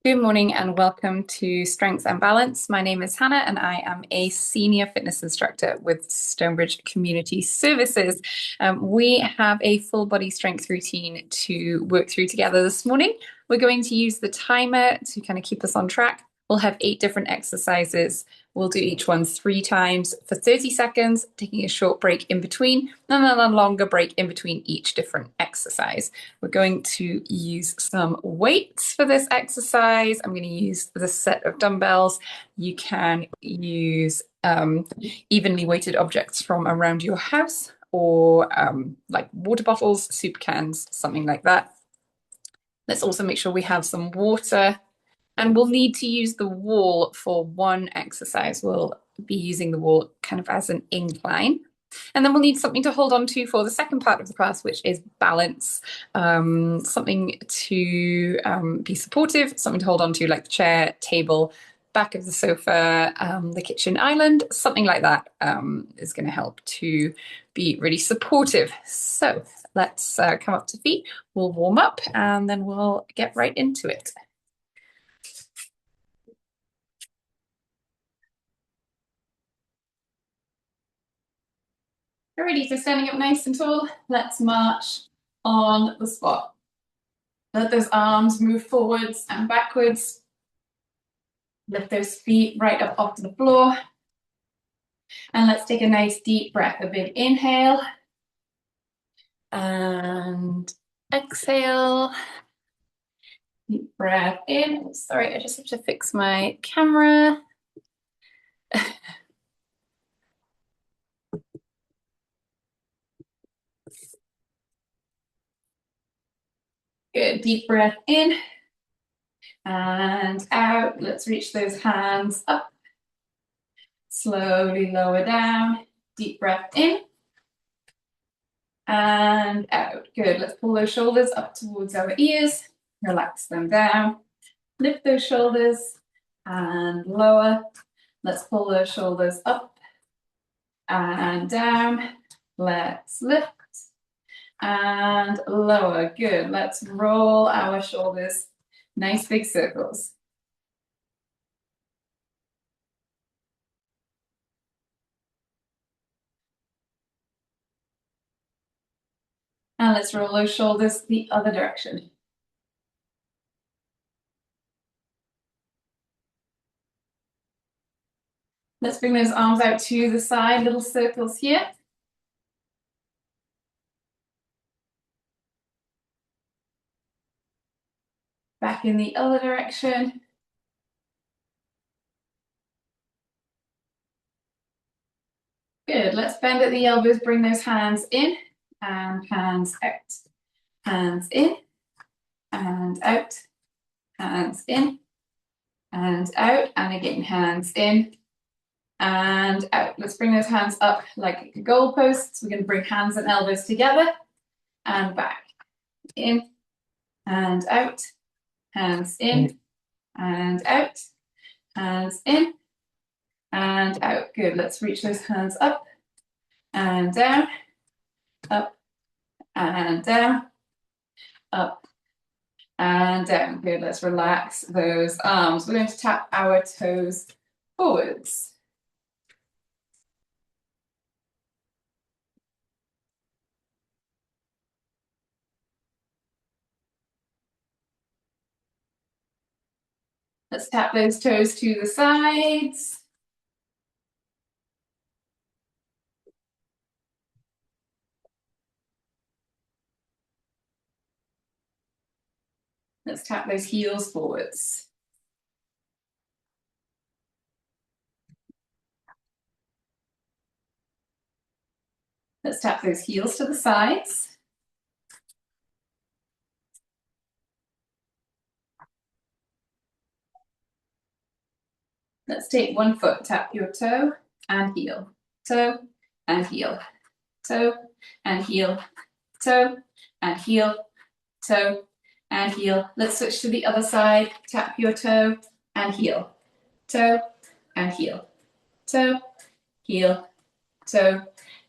Good morning and welcome to Strengths and Balance. My name is Hannah and I am a senior fitness instructor with Stonebridge Community Services. We have a full body strength routine to work through together this morning. We're going to use the timer to kind of keep us on track. We'll have 8 different exercises. We'll do each one 3 times for 30 seconds, taking a short break in between, and then a longer break in between each different exercise. We're going to use some weights for this exercise. I'm going to use the set of dumbbells. You can use evenly weighted objects from around your house or like water bottles, soup cans, something like that. Let's also make sure we have some water. And we'll need to use the wall for one exercise. We'll be using the wall kind of as an incline. And then we'll need something to hold on to for the second part of the class, which is balance. Something to be supportive, something to hold on to like the chair, table, back of the sofa, the kitchen island, something like that is going to help to be really supportive. So let's come up to feet. We'll warm up and then we'll get right into it. Alrighty, so standing up nice and tall, let's march on the spot. Let those arms move forwards and backwards. Lift those feet right up off the floor. And let's take a nice deep breath, a big inhale. And exhale. Deep breath in. Sorry, I just have to fix my camera. Good, deep breath in and out. Let's reach those hands up. Slowly lower down. Deep breath in and out. Good, let's pull those shoulders up towards our ears. Relax them down. Lift those shoulders and lower. Let's pull those shoulders up and down. Let's lift and lower. Good. Let's roll our shoulders. Nice big circles. And let's roll those shoulders the other direction. Let's bring those arms out to the side, little circles here. Back in the other direction. Good, let's bend at the elbows, bring those hands in and hands out. Hands in and out, hands in and out, and again, hands in and out. Let's bring those hands up like goalposts. We're going to bring hands and elbows together and back. In and out, hands in and out, hands in and out. Good. Let's reach those hands up and down, up and down, up and down. Good. Let's relax those arms. We're going to tap our toes forwards. Let's tap those toes to the sides. Let's tap those heels forwards. Let's tap those heels to the sides. Let's take one foot, tap your toe and heel, toe and heel, toe and heel, toe and heel, toe and heel. Let's switch to the other side, tap your toe and heel, toe and heel, toe, heel, toe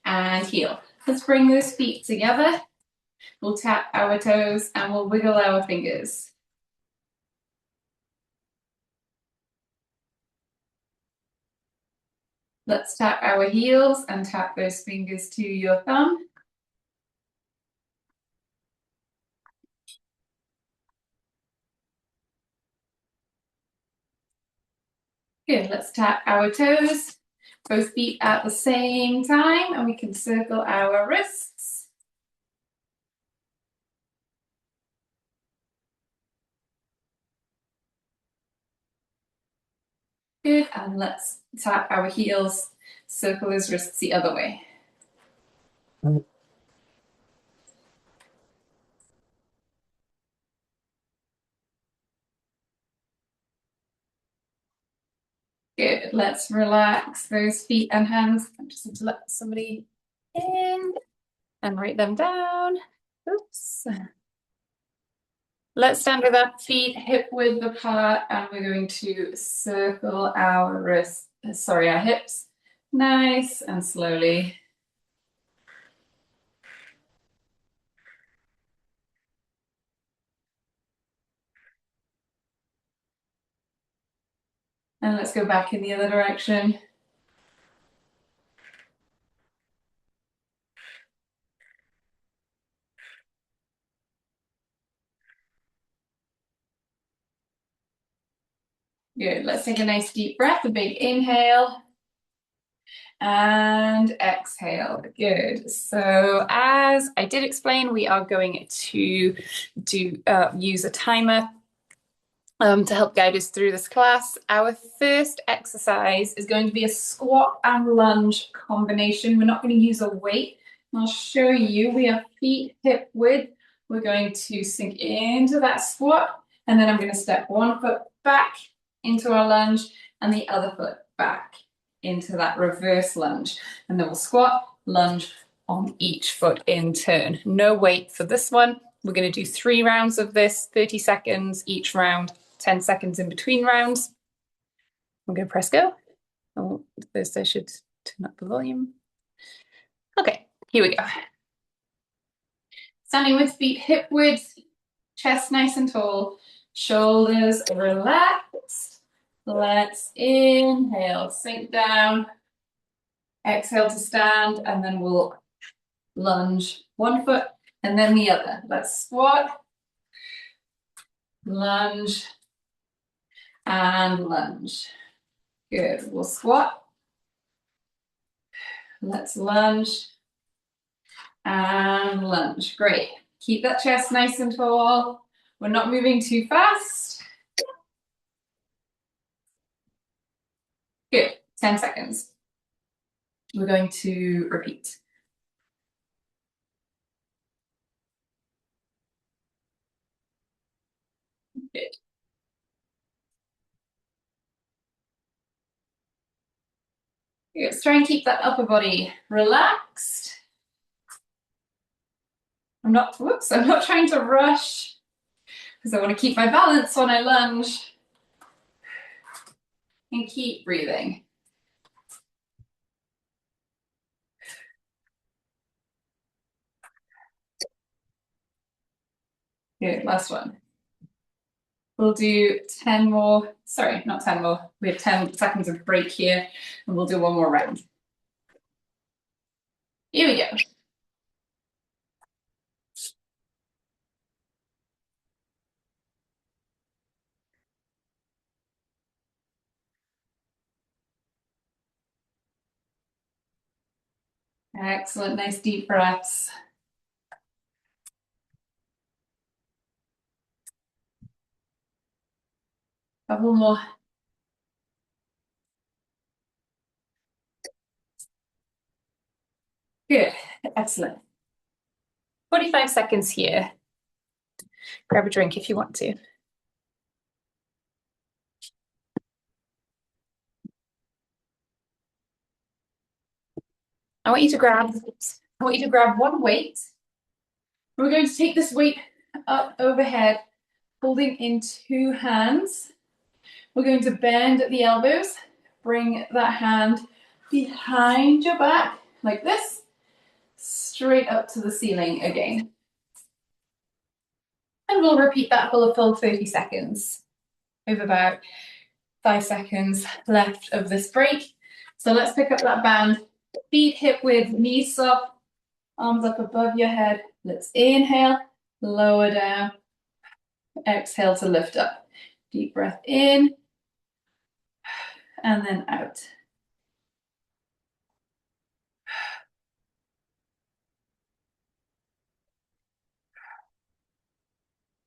and heel. Let's bring those feet together. We'll tap our toes and we'll wiggle our fingers. Let's tap our heels and tap those fingers to your thumb. Good, let's tap our toes, both feet at the same time, and we can circle our wrists. Good, and let's tap our heels, circle those wrists the other way. Good, let's relax those feet and hands. I just need to let somebody in and write them down. Oops. Let's stand with our feet hip width apart, and we're going to circle our wrists, our hips, nice and slowly. And let's go back in the other direction. Good, let's take a nice deep breath, a big inhale. And exhale. Good. So as I did explain, we are going to use a timer to help guide us through this class. Our first exercise is going to be a squat and lunge combination. We're not going to use a weight. I'll show you. We have feet hip width. We're going to sink into that squat, and then I'm going to step one foot back into our lunge and the other foot back into that reverse lunge. And then we'll squat, lunge on each foot in turn. No weight for this one. We're going to do 3 rounds of this, 30 seconds each round, 10 seconds in between rounds. I'm going to press go. Oh, first I should turn up the volume. Okay, here we go. Standing with feet hip width, chest nice and tall, shoulders relaxed. Let's inhale, sink down, exhale to stand, and then we'll lunge one foot and then the other. Let's squat, lunge, and lunge. Good. We'll squat. Let's lunge and lunge. Great. Keep that chest nice and tall. We're not moving too fast. Good. 10 seconds. We're going to repeat. Good. Good. Let's try and keep that upper body relaxed. I'm not trying to rush because I want to keep my balance when I lunge. And keep breathing. Good, last one. We'll do 10 more, sorry, not 10 more. We have 10 seconds of break here, and we'll do one more round. Here we go. Excellent, nice deep breaths. Couple more. Good, excellent. 45 seconds here. Grab a drink if you want to. I want you to grab one weight. We're going to take this weight up overhead, holding in 2 hands. We're going to bend at the elbows, bring that hand behind your back like this, straight up to the ceiling again. And we'll repeat that for a full 30 seconds. We have about 5 seconds left of this break. So let's pick up that band. Feet hip width, knees soft, arms up above your head. Let's inhale, lower down. Exhale to lift up. Deep breath in and then out.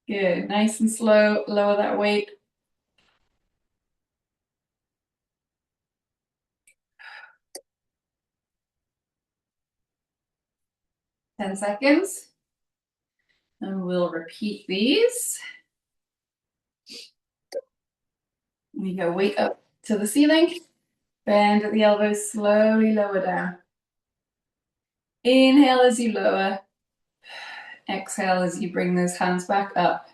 Good, nice and slow, lower that weight. 10 seconds. And we'll repeat these. We go weight up to the ceiling. Bend at the elbows, slowly lower down. Inhale as you lower. Exhale as you bring those hands back up.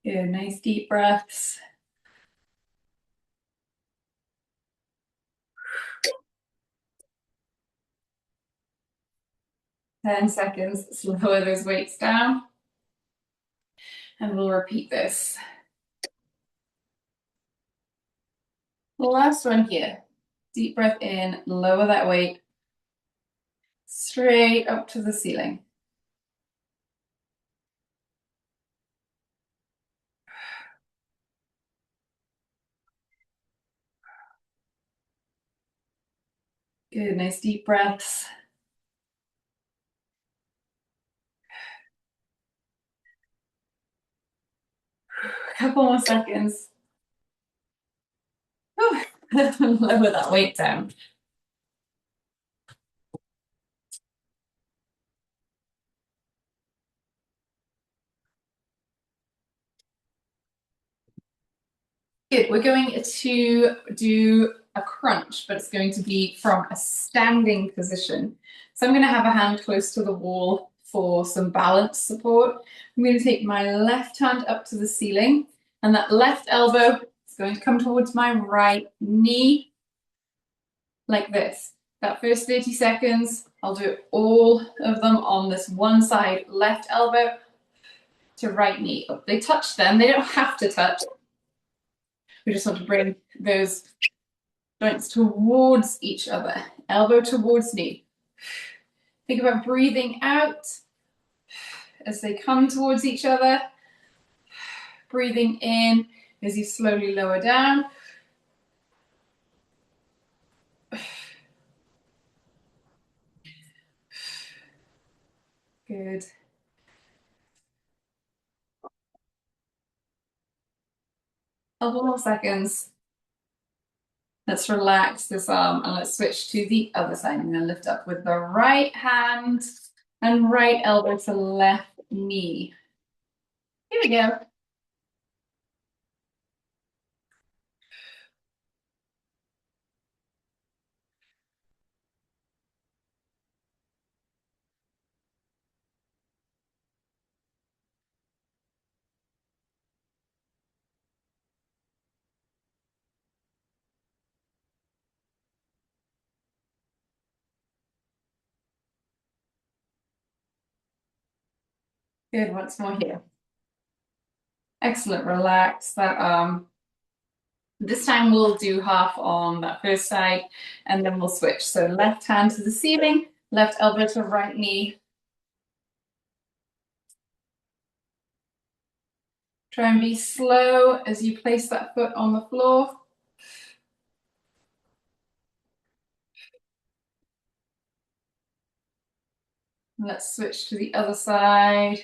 Good, nice deep breaths. Ten seconds, lower those weights down. And we'll repeat this. The last one here. Deep breath in, lower that weight. Straight up to the ceiling. Good, nice deep breaths. A couple more seconds. Lower that weight down. Good, we're going to do a crunch, but it's going to be from a standing position. So I'm going to have a hand close to the wall for some balance support. I'm going to take my left hand up to the ceiling, and that left elbow is going to come towards my right knee, like this. That first 30 seconds, I'll do all of them on this one side, left elbow to right knee. Oh, they touch then, they don't have to touch. We just want to bring those joints towards each other, elbow towards knee. Think about breathing out as they come towards each other. Breathing in as you slowly lower down. Good. Couple more seconds. Let's relax this arm and let's switch to the other side. I'm going to lift up with the right hand and right elbow to left knee. Here we go. Good, once more here. Excellent, relax that arm. This time we'll do half on that first side and then we'll switch. So left hand to the ceiling, left elbow to right knee. Try and be slow as you place that foot on the floor. Let's switch to the other side.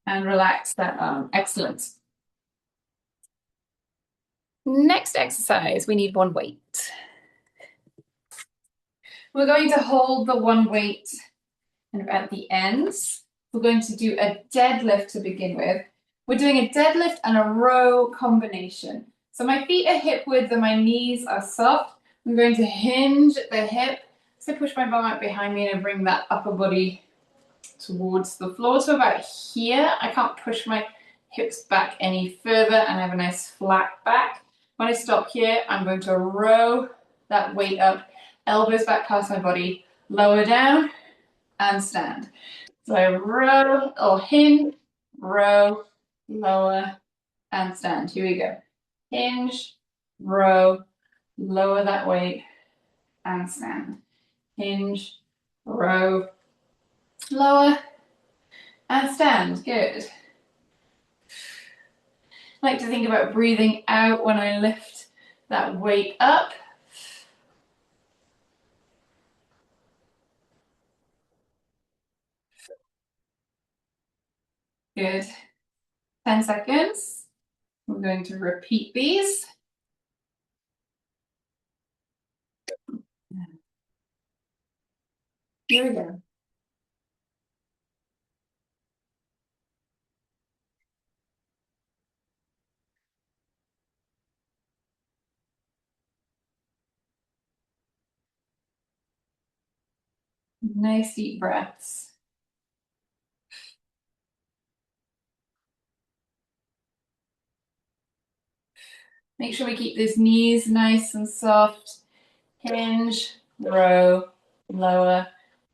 And relax that arm. Excellent. Next exercise, we need one weight. We're going to hold the one weight kind of at the ends. We're going to do a deadlift to begin with. We're doing a deadlift and a row combination. So my feet are hip width and my knees are soft. I'm going to hinge at the hip. So push my bum out behind me and bring that upper body towards the floor. So about here, I can't push my hips back any further and have a nice flat back. When I stop here, I'm going to row that weight up, elbows back past my body, lower down and stand. So I row or hinge, row, lower and stand. Here we go. Hinge, row, lower that weight and stand. Hinge, row, lower and stand. Good. I like to think about breathing out when I lift that weight up. Good. 10 seconds. We're going to repeat these. Here we go. Nice deep breaths. Make sure we keep those knees nice and soft. Hinge, row, lower,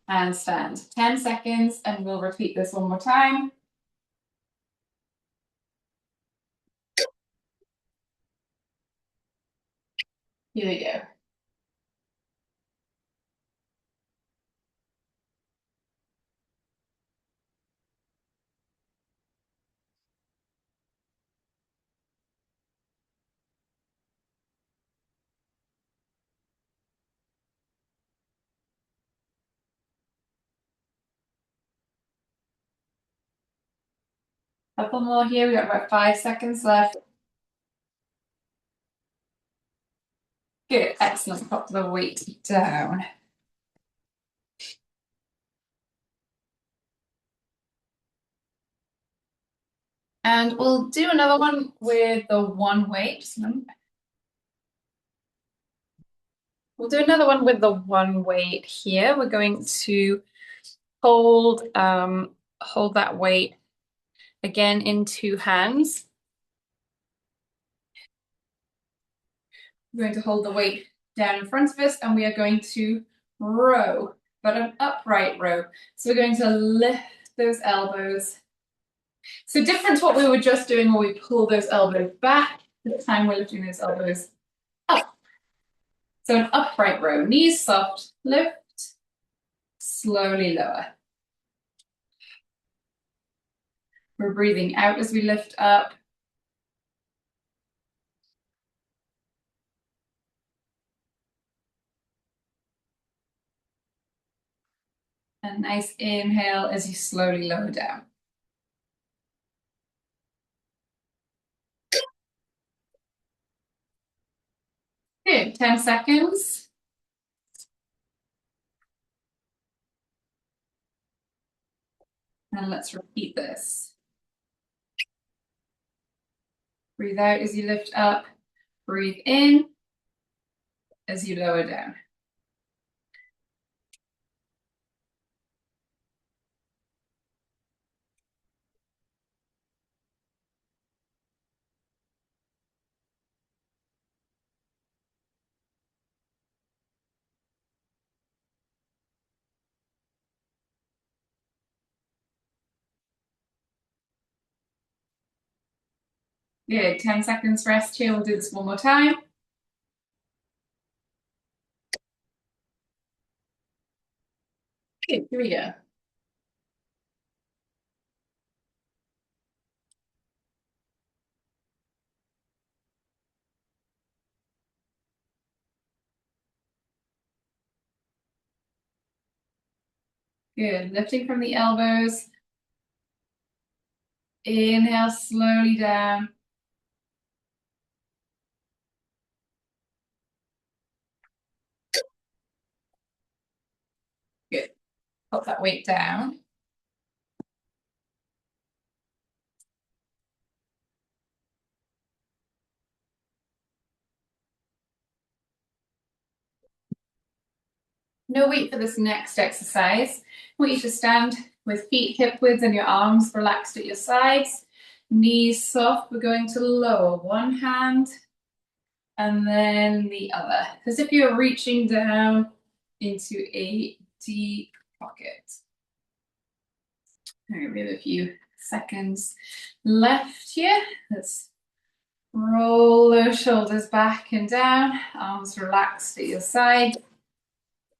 and stand. 10 seconds, and we'll repeat this one more time. Here we go. Couple more here. We've got about 5 seconds left. Good, excellent. Pop the weight down. And we'll do another one with the one weight. We'll do another one with the one weight here. We're going to hold that weight again in two hands. We're going to hold the weight down in front of us and we are going to row, but an upright row. So we're going to lift those elbows. So different to what we were just doing where we pull those elbows back. This time we're lifting those elbows up. So an upright row, knees soft, lift, slowly lower. We're breathing out as we lift up. A nice inhale as you slowly lower down. Good, 10 seconds. And let's repeat this. Breathe out as you lift up. Breathe in as you lower down. Good, 10 seconds rest here. We'll do this one more time. Good, here we go. Good, lifting from the elbows. Inhale slowly down. Good, pop that weight down. No weight for this next exercise. I want you to stand with feet hip width and your arms relaxed at your sides. Knees soft, we're going to lower one hand and then the other. As if you're reaching down into a deep pocket. All right, we have a few seconds left here. Let's roll those shoulders back and down, arms relaxed at your side.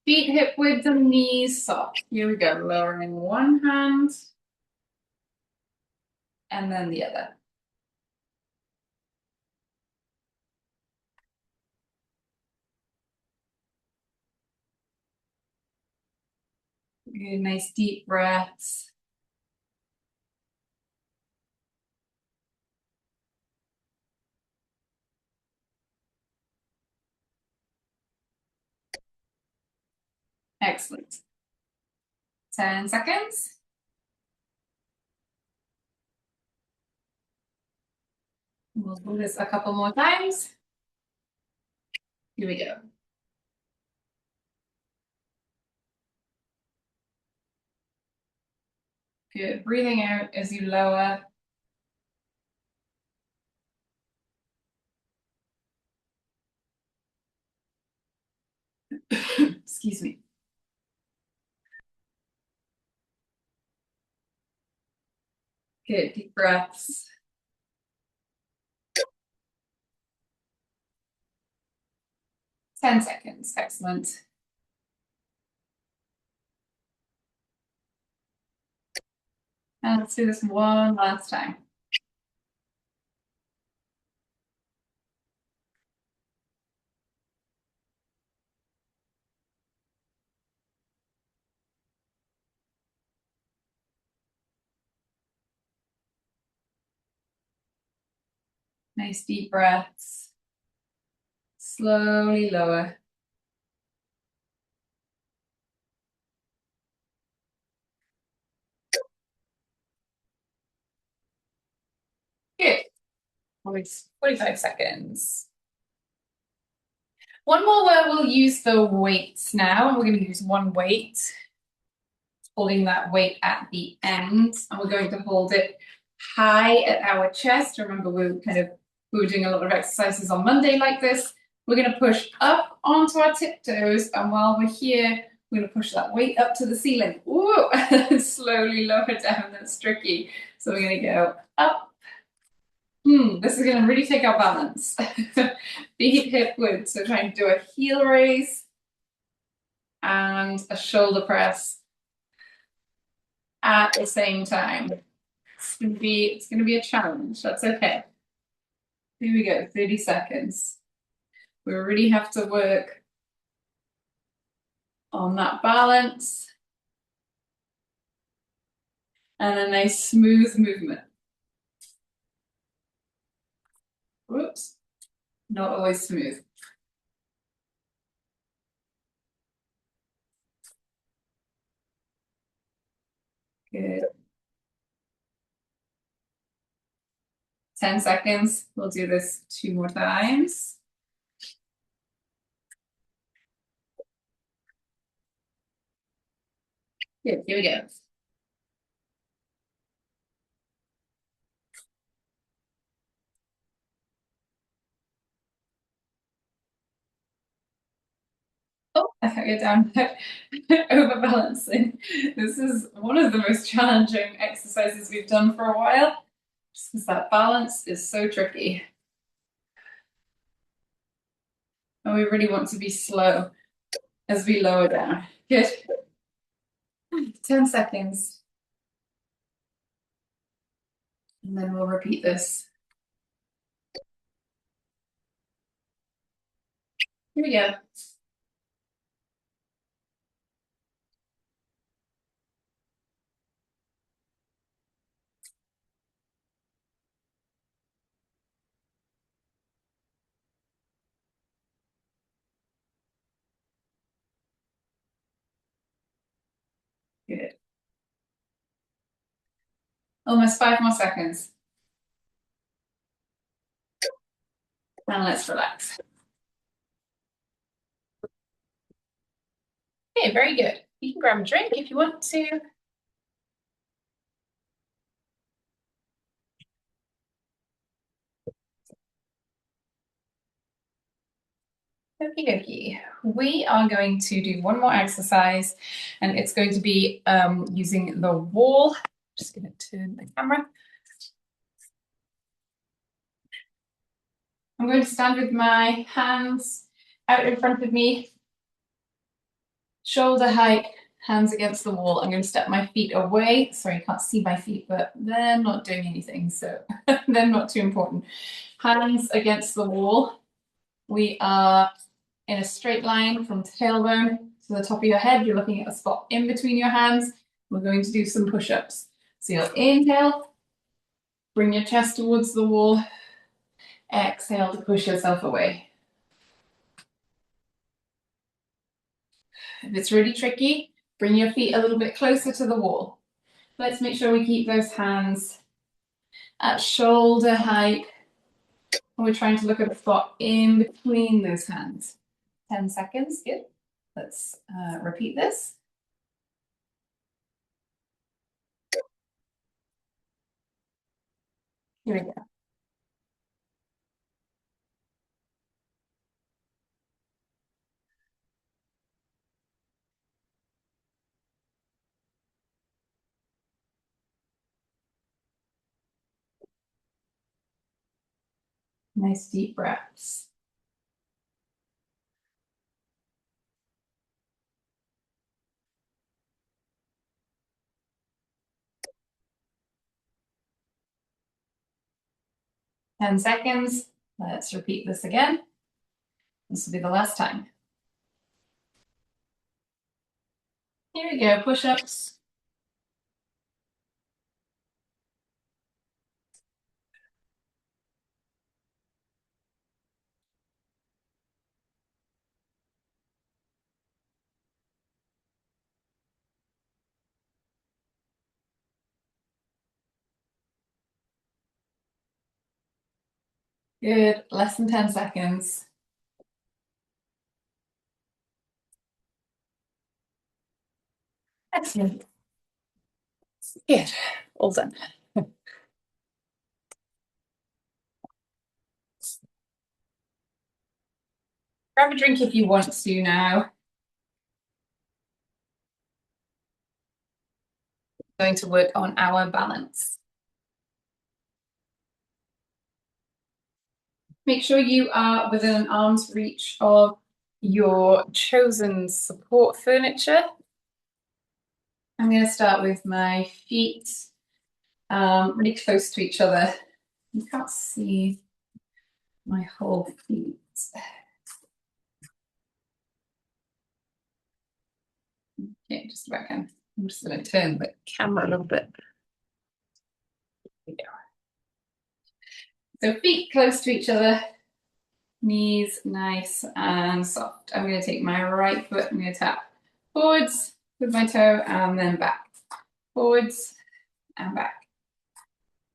Feet hip width and knees soft. Here we go, lowering one hand and then the other. Good, nice deep breaths. Excellent. 10 seconds. We'll do this a couple more times. Here we go. Good. Breathing out as you lower. Excuse me. Good. Deep breaths. Ten seconds. Excellent. And let's do this one last time. Nice deep breaths. Slowly lower. Good. 45 seconds. One more where we'll use the weights now. We're going to use one weight, holding that weight at the end, and we're going to hold it high at our chest. Remember, we were doing a lot of exercises on Monday like this. We're going to push up onto our tiptoes, and while we're here, we're going to push that weight up to the ceiling. Ooh, slowly lower down. That's tricky. So we're going to go up. This is going to really take our balance. Feet hip width. So trying to do a heel raise and a shoulder press at the same time. It's going to be a challenge. That's okay. Here we go. 30 seconds. We really have to work on that balance and a nice smooth movement. Whoops. Not always smooth. Good. 10 seconds. We'll do this 2 more times. Good. Here we go. Oh, I got you down. Overbalancing. This is one of the most challenging exercises we've done for a while, just because that balance is so tricky. And we really want to be slow as we lower down. Good. 10 seconds. And then we'll repeat this. Here we go. Good. Almost 5 more seconds. And let's relax. Okay, very good. You can grab a drink if you want to. Okie dokie. We are going to do one more exercise, and it's going to be using the wall. Just going to turn the camera. I'm going to stand with my hands out in front of me, shoulder height, hands against the wall. I'm going to step my feet away. Sorry, you can't see my feet, but they're not doing anything, so they're not too important. Hands against the wall. We are in a straight line from tailbone to the top of your head. You're looking at a spot in between your hands. We're going to do some push-ups. So you'll inhale, bring your chest towards the wall. Exhale to push yourself away. If it's really tricky, bring your feet a little bit closer to the wall. Let's make sure we keep those hands at shoulder height. And we're trying to look at a spot in between those hands. 10 seconds, good. Let's repeat this. Here we go. Nice deep breaths. Ten seconds. Let's repeat this again. This will be the last time. Here we go, push-ups. Good, less than 10 seconds. Excellent. Good, all done. Grab a drink if you want to now. Going to work on our balance. Make sure you are within an arm's reach of your chosen support furniture. I'm going to start with my feet really close to each other. You can't see my whole feet. Okay, just about can. I'm just going to turn the camera a little bit. There we go. So feet close to each other, knees nice and soft. I'm going to take my right foot, I'm going to tap forwards with my toe and then back. Forwards and back.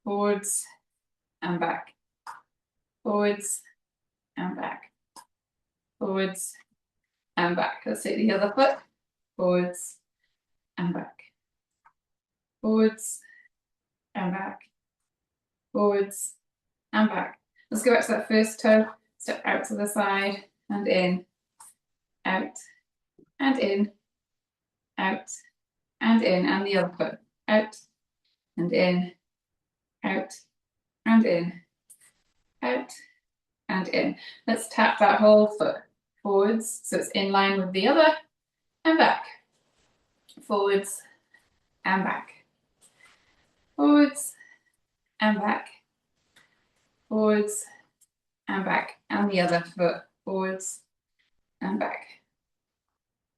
Forwards and back. Forwards and back. Forwards and back. Let's take the other foot. Forwards and back. Forwards and back. Forwards and back. Let's go back to that first toe. Step out to the side and in, out and in, out and in, and the other foot. Out and in, out and in, out and in. Let's tap that whole foot forwards so it's in line with the other and back. Forwards and back. Forwards and back. Forwards and back. And the other foot. Forwards and back.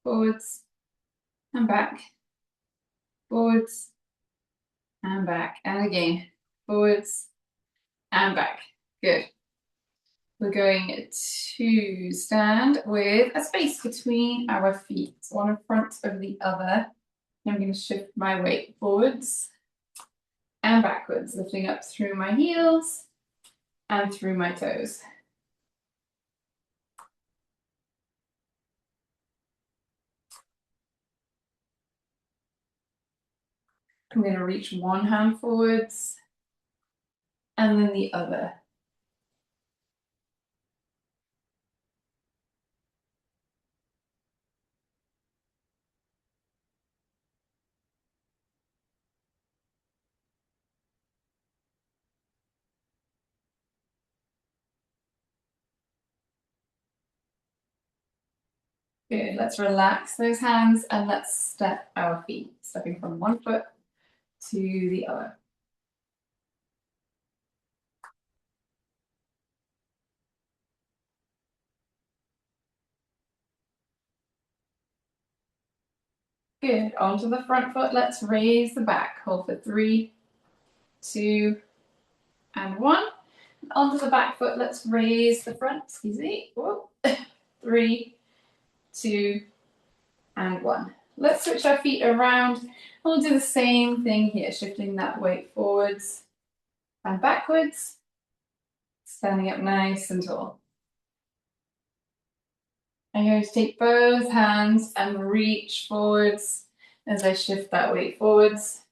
Forwards and back. Forwards and back. And again, forwards and back. Good. We're going to stand with a space between our feet, one in front of the other. I'm going to shift my weight forwards and backwards, lifting up through my heels and through my toes. I'm going to reach one hand forwards and then the other. Good. Let's relax those hands and let's step our feet, stepping from one foot to the other. Good. Onto the front foot. Let's raise the back. Hold for 3, 2, and 1. Onto the back foot. Let's raise the front. Excuse me. Whoa. 3, 2, and 1. Let's switch our feet around. We'll do the same thing here, shifting that weight forwards and backwards, standing up nice and tall. I'm going to take both hands and reach forwards as I shift that weight forwards.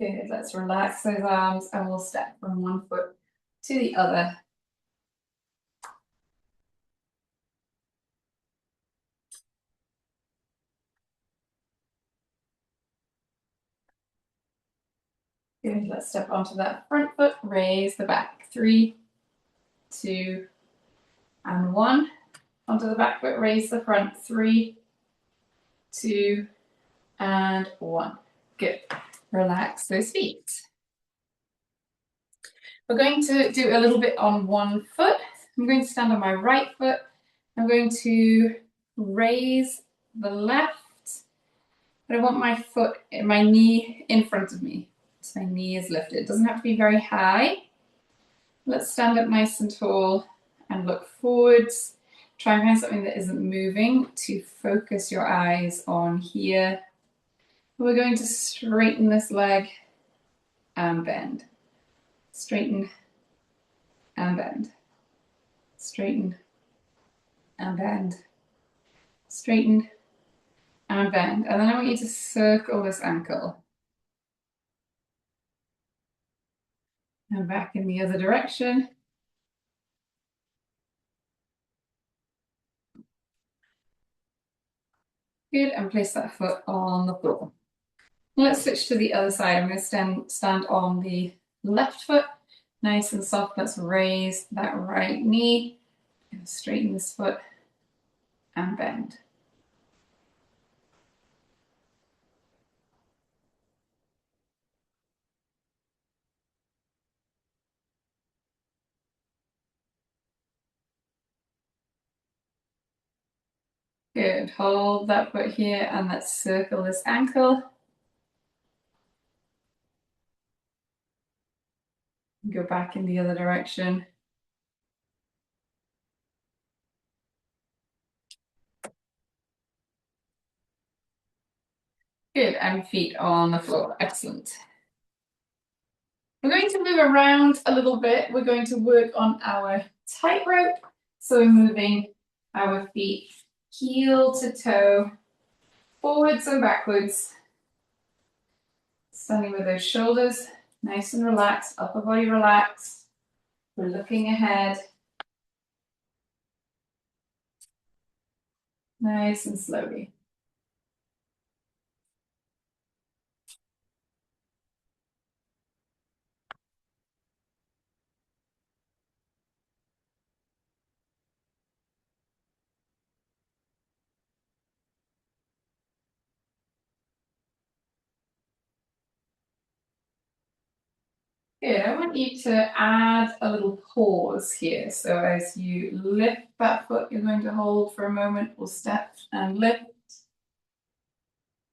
Good, let's relax those arms and we'll step from one foot to the other. Good, let's step onto that front foot, raise the back. 3, 2, and 1. Onto the back foot, raise the front. 3, 2, and 1. Good. Relax those feet. We're going to do a little bit on one foot. I'm going to stand on my right foot. I'm going to raise the left, but I want my foot, my knee in front of me. So my knee is lifted. It doesn't have to be very high. Let's stand up nice and tall and look forwards. Try and find something that isn't moving to focus your eyes on here. We're going to straighten this leg and bend. Straighten and bend. Straighten and bend. Straighten and bend. And then I want you to circle this ankle. And back in the other direction. Good, and place that foot on the floor. Let's switch to the other side. I'm going to stand on the left foot, nice and soft. Let's raise that right knee, and straighten this foot and bend. Good, hold that foot here and let's circle this ankle. Go back in the other direction. Good, and feet on the floor, excellent. We're going to move around a little bit. We're going to work on our tightrope. So we're moving our feet heel to toe, forwards and backwards. Standing with those shoulders nice and relaxed, upper body relaxed. We're looking ahead. Nice and slowly. Good, I want you to add a little pause here. So as you lift that foot, you're going to hold for a moment. We'll step and lift,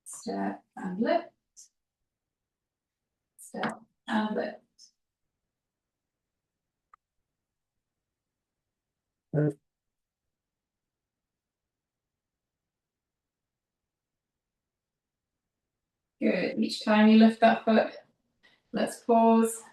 step and lift, step and lift. Good, each time you lift that foot, let's pause.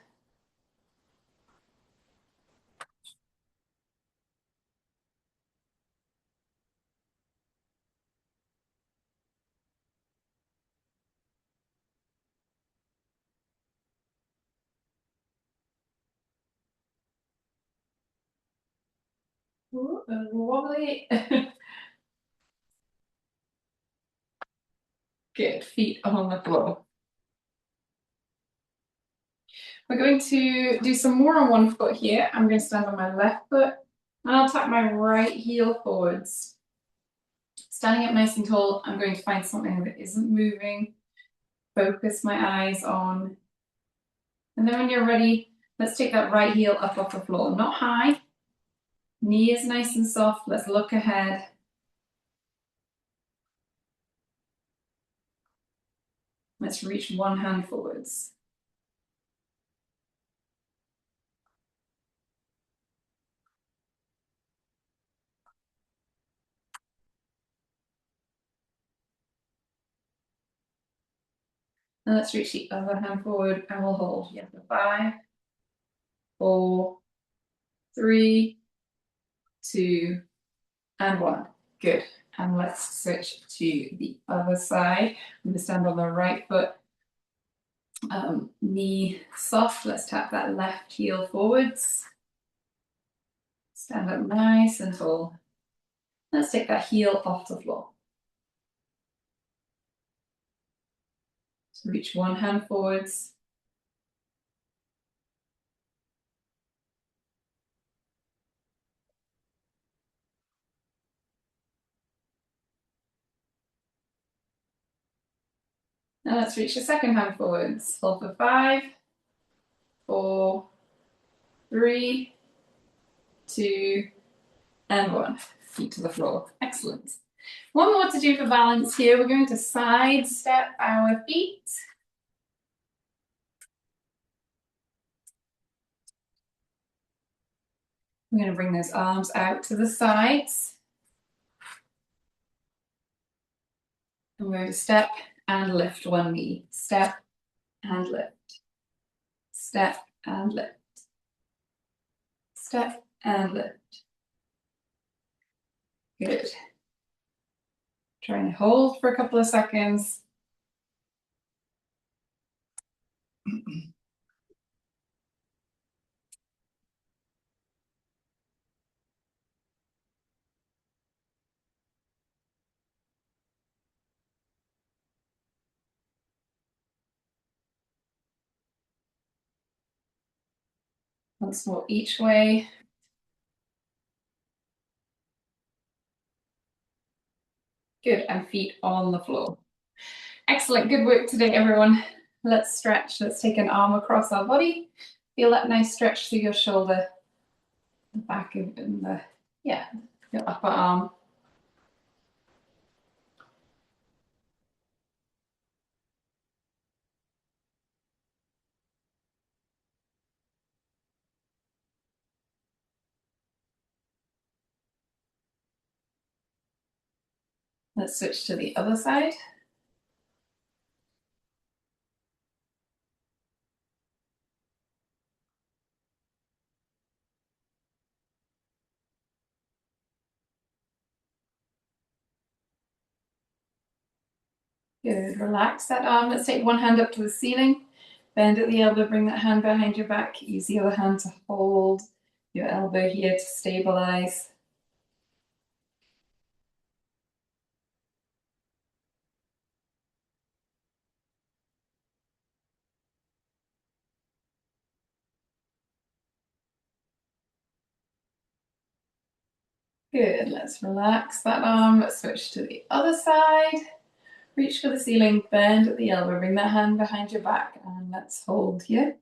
Ooh, a little wobbly. Good. Feet on the floor. We're going to do some more on one foot here. I'm going to stand on my left foot and I'll tap my right heel forwards. Standing up nice and tall, I'm going to find something that isn't moving. Focus my eyes on. And then when you're ready, let's take that right heel up off the floor. Not high. Knee is nice and soft. Let's look ahead. Let's reach one hand forwards. And let's reach the other hand forward and we'll hold. Yeah, for 5, 4, 3, 2, and 1. Good. And let's switch to the other side. I'm going to stand on the right foot. Knee soft. Let's tap that left heel forwards. Stand up nice and tall. Let's take that heel off the floor. So reach one hand forwards. Now let's reach the second hand forwards. Hold for 5, 4, 3, 2, and 1. Feet to the floor. Excellent. One more to do for balance here. We're going to side step our feet. We're going to bring those arms out to the sides. And we're going to step and lift one knee. Step and lift. Step and lift. Step and lift. Good. Try and hold for a couple of seconds. Once more each way. Good, and feet on the floor. Excellent, good work today, everyone. Let's stretch. Let's take an arm across our body. Feel that nice stretch through your shoulder, the back of your upper arm. Let's switch to the other side. Good, relax that arm. Let's take one hand up to the ceiling. Bend at the elbow, bring that hand behind your back. Use the other hand to hold your elbow here to stabilize. Good, let's relax that arm. Let's switch to the other side. Reach for the ceiling, bend at the elbow, bring that hand behind your back, and let's hold here.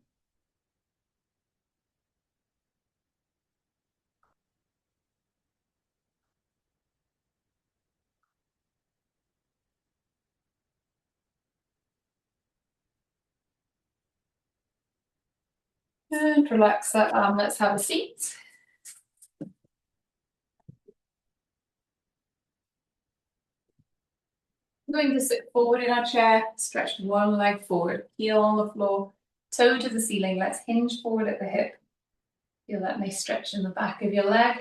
And relax that arm. Let's have a seat. We're going to sit forward in our chair, stretch one leg forward, heel on the floor, toe to the ceiling. Let's hinge forward at the hip. Feel that nice stretch in the back of your leg.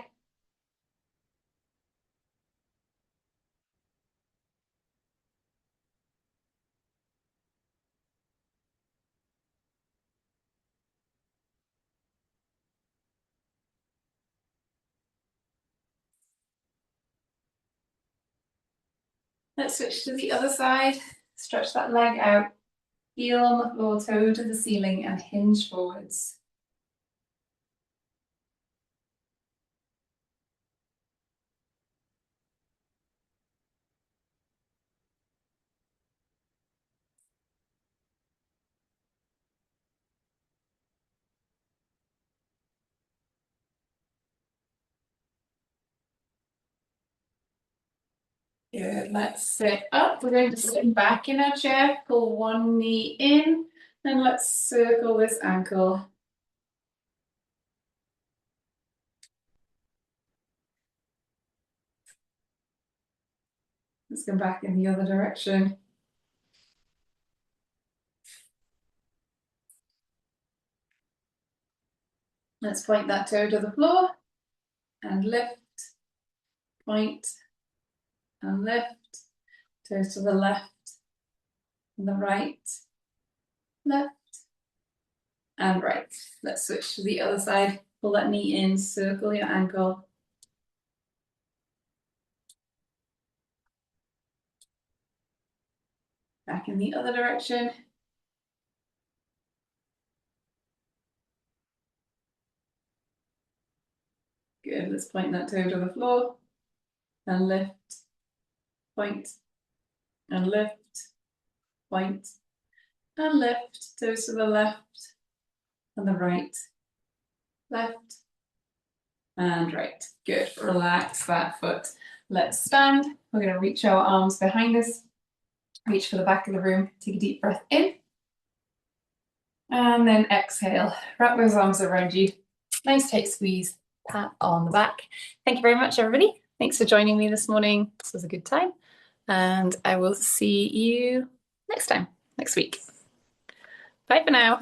Let's switch to the other side. Stretch that leg out, heel on the floor, toe to the ceiling, and hinge forwards. Good, let's sit up. We're going to sit back in our chair, pull one knee in, and let's circle this ankle. Let's go back in the other direction. Let's point that toe to the floor and lift, point and lift, toes to the left and the right, left and right. Let's switch to the other side. Pull that knee in, circle your ankle. Back in the other direction. Good, let's point that toe to the floor and lift, point and lift, point and lift, toes to the left and the right, left and right. Good, relax that foot. Let's stand. We're going to reach our arms behind us, reach for the back of the room, take a deep breath in, and then exhale. Wrap those arms around you. Nice tight squeeze, pat on the back. Thank you very much, everybody. Thanks for joining me this morning. This was a good time. And I will see you next time, next week. Bye for now.